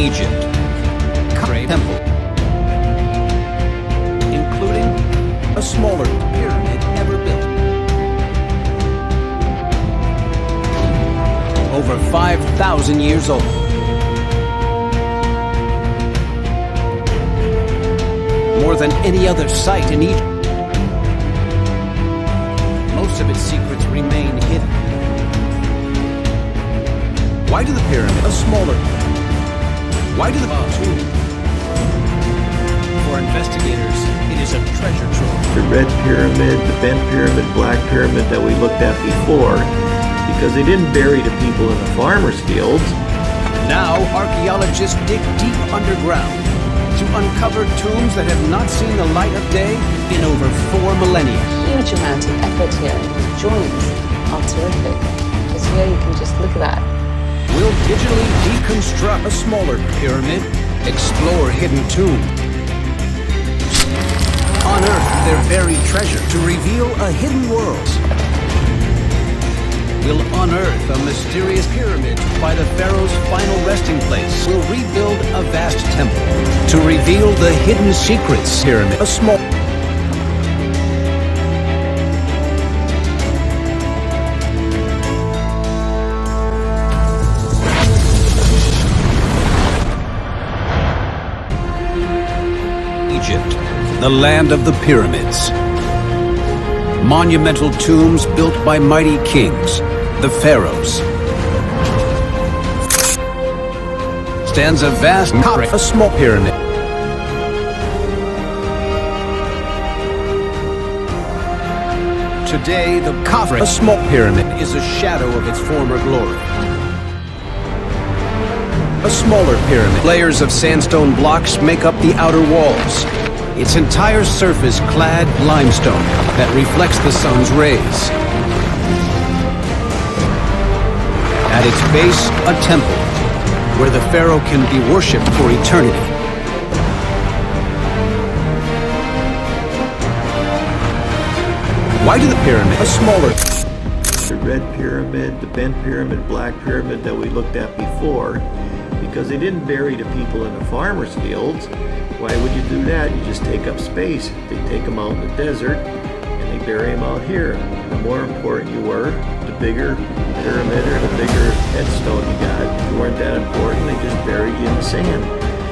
Egypt. Temple, including a smaller pyramid ever built. Over 5,000 years old. More than any other site in Egypt. Most of its secrets remain hidden. Why do the pyramids a smaller? Why do the tomb? For investigators, it is a treasure trove. The red pyramid, the bent pyramid, black pyramid that we looked at before, because they didn't bury the people in the farmers' fields. Now, archaeologists dig deep underground to uncover tombs that have not seen the light of day in over 4 millennia. Huge amount of effort here, and these joints are terrific. Because here you can just look at that. We'll digitally deconstruct a smaller pyramid, explore hidden tombs, unearth their buried treasure to reveal a hidden world. We'll unearth a mysterious pyramid by the pharaoh's final resting place. We'll rebuild a vast temple to reveal the hidden secrets. Pyramid, a small. Egypt, the land of the pyramids. Monumental tombs built by mighty kings, the pharaohs. Stands a vast, a small pyramid. Today, the Khafre, a small pyramid, is a shadow of its former glory. A smaller pyramid. Layers of sandstone blocks make up the outer walls. Its entire surface clad limestone that reflects the sun's rays. At its base, a temple, where the pharaoh can be worshipped for eternity. Why do the pyramid, a smaller... The red pyramid, the bent pyramid, black pyramid that we looked at before, because they didn't bury the people in the farmers' fields. Why would you do that? You just take up space. They take them out in the desert and they bury them out here. The more important you were, the bigger pyramid or the bigger headstone you got. If you weren't that important, they just buried you in the sand.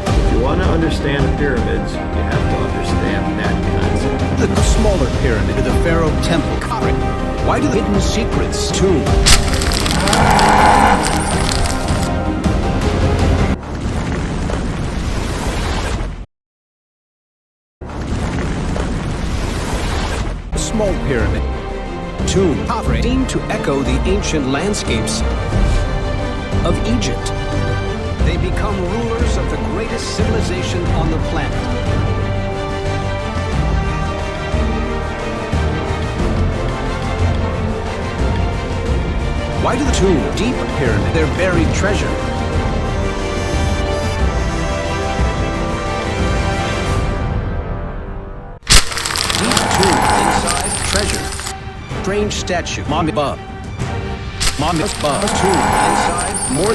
If you want to understand the pyramids, you have to understand that concept. The smaller pyramid of the pharaoh temple. Why do the hidden secrets tomb? Small pyramid tomb seem to echo the ancient landscapes of Egypt. They become rulers of the greatest civilization on the planet. Why do the tomb deep pyramid their buried treasure? Treasure. Strange statue. Mommy Bob. Mommy Bob. Tomb inside. More.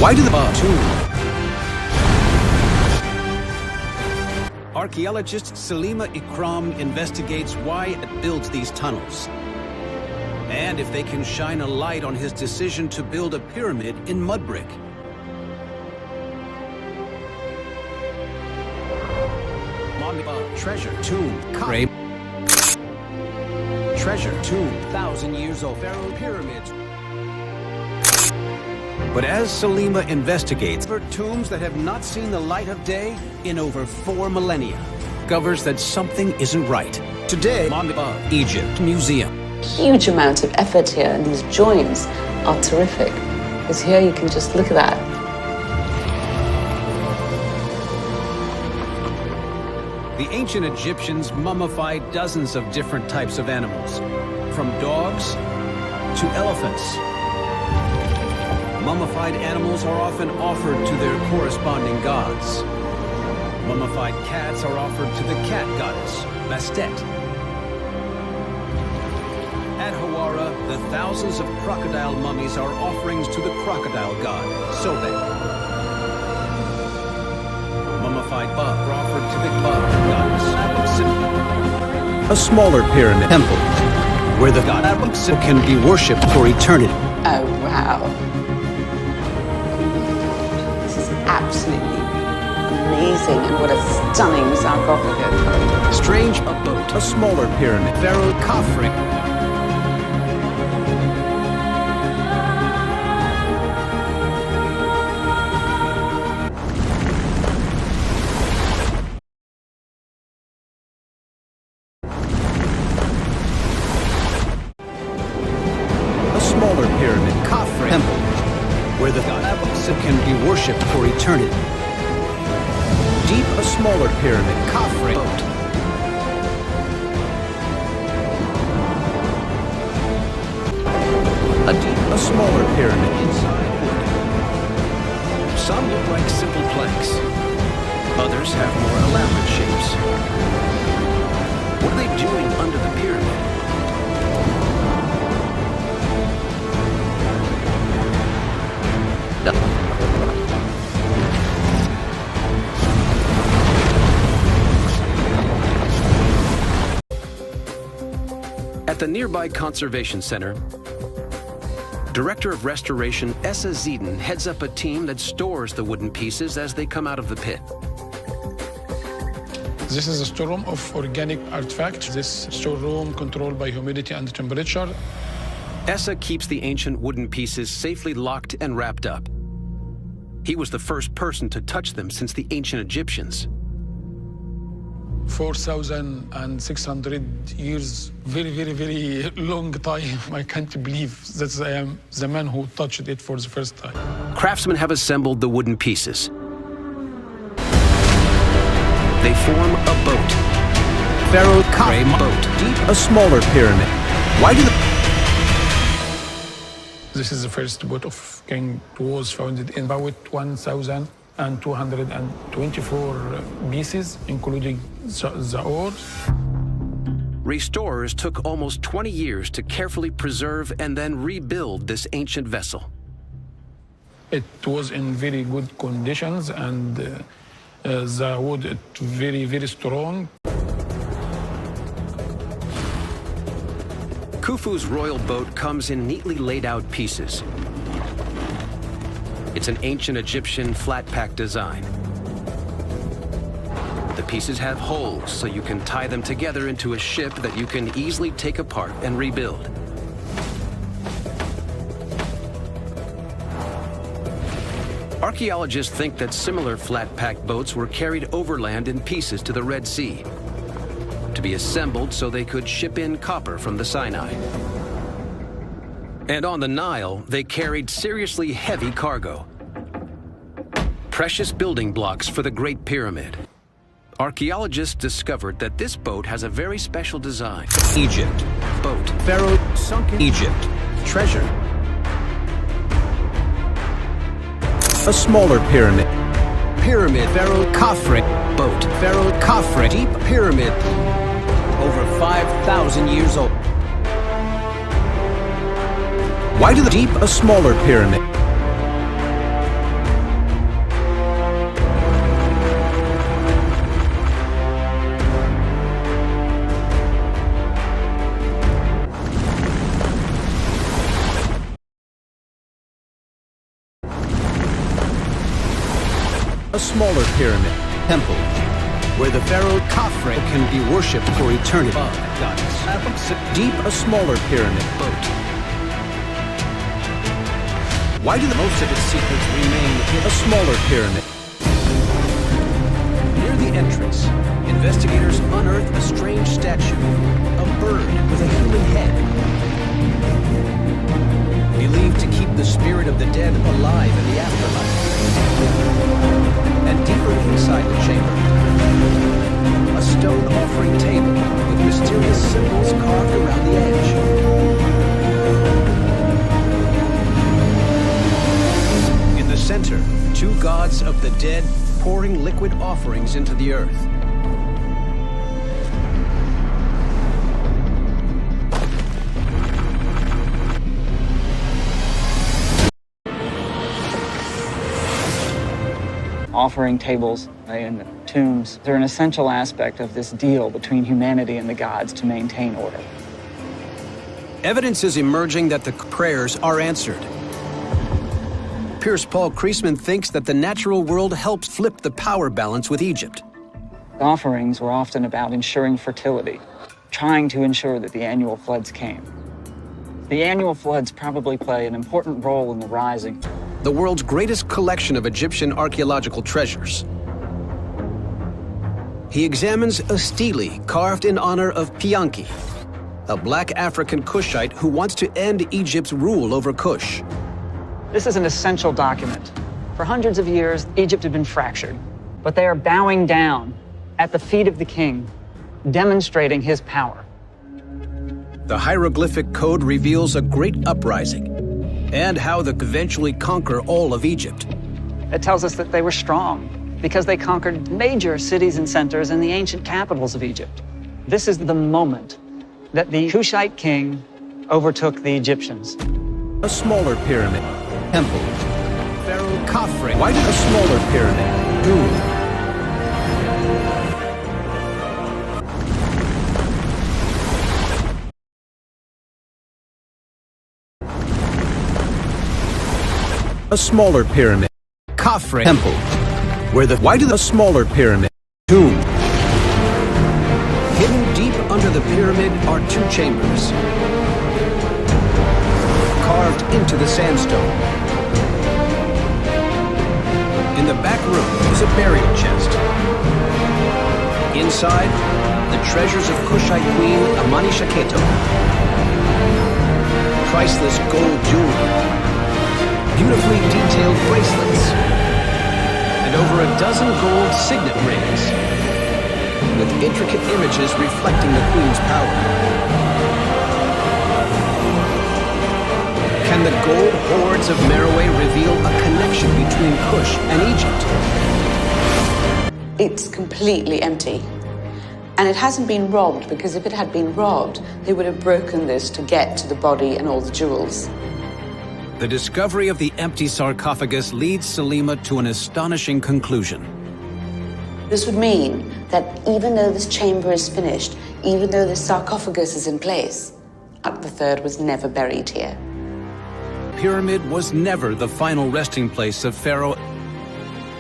Why do the tomb? Archaeologist Salima Ikram investigates why it builds these tunnels. And if they can shine a light on his decision to build a pyramid in mud brick. Treasure tomb. Treasure tomb. 1,000 years old. Pharaoh pyramids. But as Salima investigates for tombs that have not seen the light of day in over 4 millennia, discovers that something isn't right. Today, Egypt Museum. Huge amount of effort here, and these joints are terrific. Because here you can just look at that. The ancient Egyptians mummified dozens of different types of animals, from dogs to elephants. Mummified animals are often offered to their corresponding gods. Mummified cats are offered to the cat goddess, Bastet. At Hawara, The thousands of crocodile mummies are offerings to the crocodile god, Sobek. Mummified buck are offered to the buck goddess, Sip. A smaller pyramid temple, where the god Sip can be worshipped for eternity. Oh, wow. This is absolutely amazing, and what a stunning sarcophagus. Strange abode, a smaller pyramid, Pharaoh Khafre. A smaller pyramid, Khafre temple, where the god Sip can be worshipped for eternity. Deep, a smaller pyramid, Khafre boat. A smaller pyramid inside wood. Some look like simple planks. Others have more elaborate shapes. What are they doing under the pyramid? At the nearby conservation center, Director of Restoration Essa Zeden heads up a team that stores the wooden pieces as they come out of the pit. This is a storeroom of organic artifacts. This storeroom controlled by humidity and temperature. Essa keeps the ancient wooden pieces safely locked and wrapped up. He was the first person to touch them since the ancient Egyptians. 4,600 years, very long time. I can't believe that I am the man who touched it for the first time. Craftsmen have assembled the wooden pieces. They form a boat. Pharaoh Khafre boat, deep, a smaller pyramid. Why do the... This is the first boat of King. It was founded in about 1,224 pieces, including the oars. Restorers took almost 20 years to carefully preserve and then rebuild this ancient vessel. It was in very good conditions, and the wood is very strong. Khufu's royal boat comes in neatly laid out pieces. It's an ancient Egyptian flat-pack design. The pieces have holes so you can tie them together into a ship that you can easily take apart and rebuild. Archaeologists think that similar flat-pack boats were carried overland in pieces to the Red Sea to be assembled so they could ship in copper from the Sinai. And on the Nile, they carried seriously heavy cargo. Precious building blocks for the Great Pyramid. Archaeologists discovered that this boat has a very special design. Egypt. Boat. Pharaoh sunk in Egypt. Treasure. A smaller pyramid. Pyramid. Pharaoh Khafre. Boat. Pharaoh Khafre. Deep pyramid. Over 5,000 years old. Why do the deep a smaller pyramid? A smaller pyramid, temple, where the Pharaoh Khafre can be worshipped for eternity. Deep a smaller pyramid, boat. Why do the most of its secrets remain in a smaller pyramid? Near the entrance, investigators unearth a strange statue, a bird with a human head. Believed to keep the spirit of the dead alive in the afterlife. And deeper inside the chamber, a stone offering table with mysterious symbols carved around the edge. In the center, two gods of the dead pouring liquid offerings into the earth. offering tables and tombs. They're an essential aspect of this deal between humanity and the gods to maintain order. Evidence is emerging that the prayers are answered. Pierce Paul Kreisman thinks that the natural world helps flip the power balance with Egypt. Offerings were often about ensuring fertility, trying to ensure that the annual floods came. The annual floods probably play an important role in the rising. The world's greatest collection of Egyptian archaeological treasures. He examines a stele carved in honor of Pianki, a black African Kushite who wants to end Egypt's rule over Kush. This is an essential document. For hundreds of years, Egypt had been fractured, but they are bowing down at the feet of the king, demonstrating his power. The hieroglyphic code reveals a great uprising and how they eventually conquer all of Egypt. It tells us that they were strong because they conquered major cities and centers in the ancient capitals of Egypt. This is the moment that the Kushite king overtook the Egyptians. A smaller pyramid, temple, Pharaoh Khafre. Why did a smaller pyramid? Dune. A smaller pyramid, Khafre temple, where the why did a smaller pyramid? Tomb. Hidden deep under the pyramid are two chambers, carved into the sandstone. In the back room is a burial chest. Inside, the treasures of Kushite queen Amani Shaketo. Priceless gold jewelry, beautifully detailed bracelets, and over a dozen gold signet rings, with intricate images reflecting the queen's power. Can the gold hoards of Meroe reveal a connection between Kush and Egypt? It's completely empty. And it hasn't been robbed, because if it had been robbed, they would have broken this to get to the body and all the jewels. The discovery of the empty sarcophagus leads Salima to an astonishing conclusion. This would mean that even though this chamber is finished, even though this sarcophagus is in place, Akbar III was never buried here. Pyramid was never the final resting place of Pharaoh.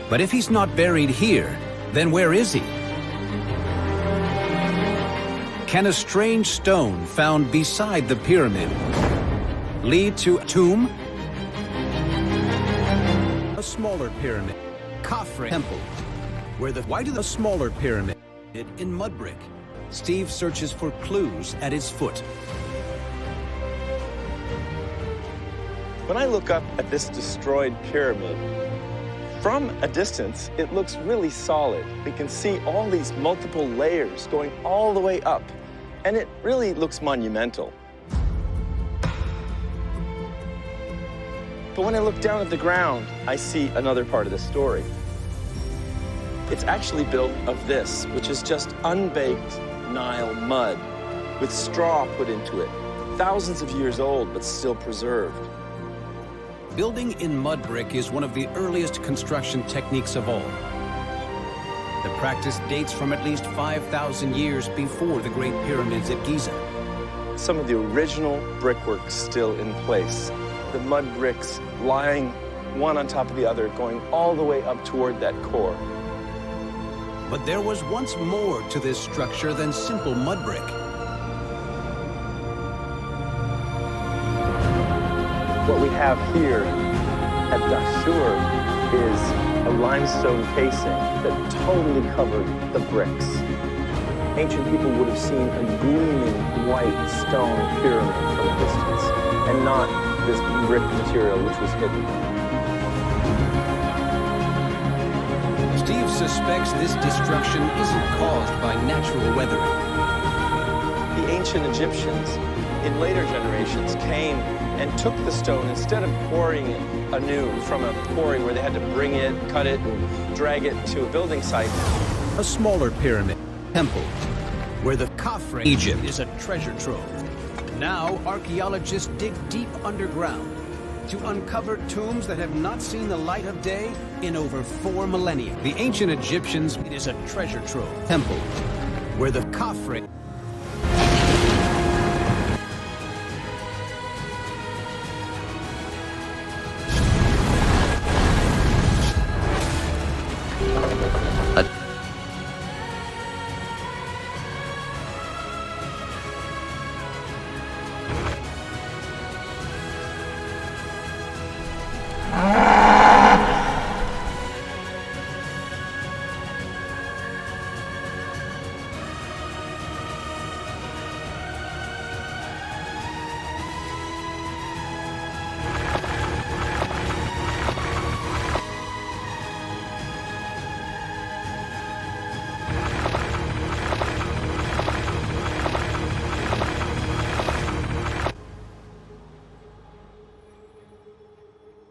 But if he's not buried here, then where is he? Can a strange stone found beside the pyramid lead to a tomb? A smaller pyramid, Khafre temple, where why did the smaller pyramid in mud brick? Steve searches for clues at its foot. When I look up at this destroyed pyramid, from a distance, it looks really solid. We can see all these multiple layers going all the way up, and it really looks monumental. But when I look down at the ground, I see another part of the story. It's actually built of this, which is just unbaked Nile mud with straw put into it, thousands of years old, but still preserved. Building in mud brick is one of the earliest construction techniques of all. The practice dates from at least 5,000 years before the Great Pyramids at Giza. Some of the original brickwork still in place. The mud bricks lying one on top of the other, going all the way up toward that core. But there was once more to this structure than simple mud brick. What we have here at Dashur is a limestone casing that totally covered the bricks. Ancient people would have seen a gleaming white stone pyramid from a distance, and not this brick material which was hidden. Steve suspects this destruction isn't caused by natural weathering. The ancient Egyptians, in later generations, came and took the stone, instead of quarrying it anew from a quarry where they had to bring it, cut it, and drag it to a building site. A smaller pyramid, temple, where the Khafre Egypt is a treasure trove. Now, archaeologists dig deep underground, to uncover tombs that have not seen the light of day in over 4 millennia. The ancient Egyptians, it is a treasure trove temple where the Khafre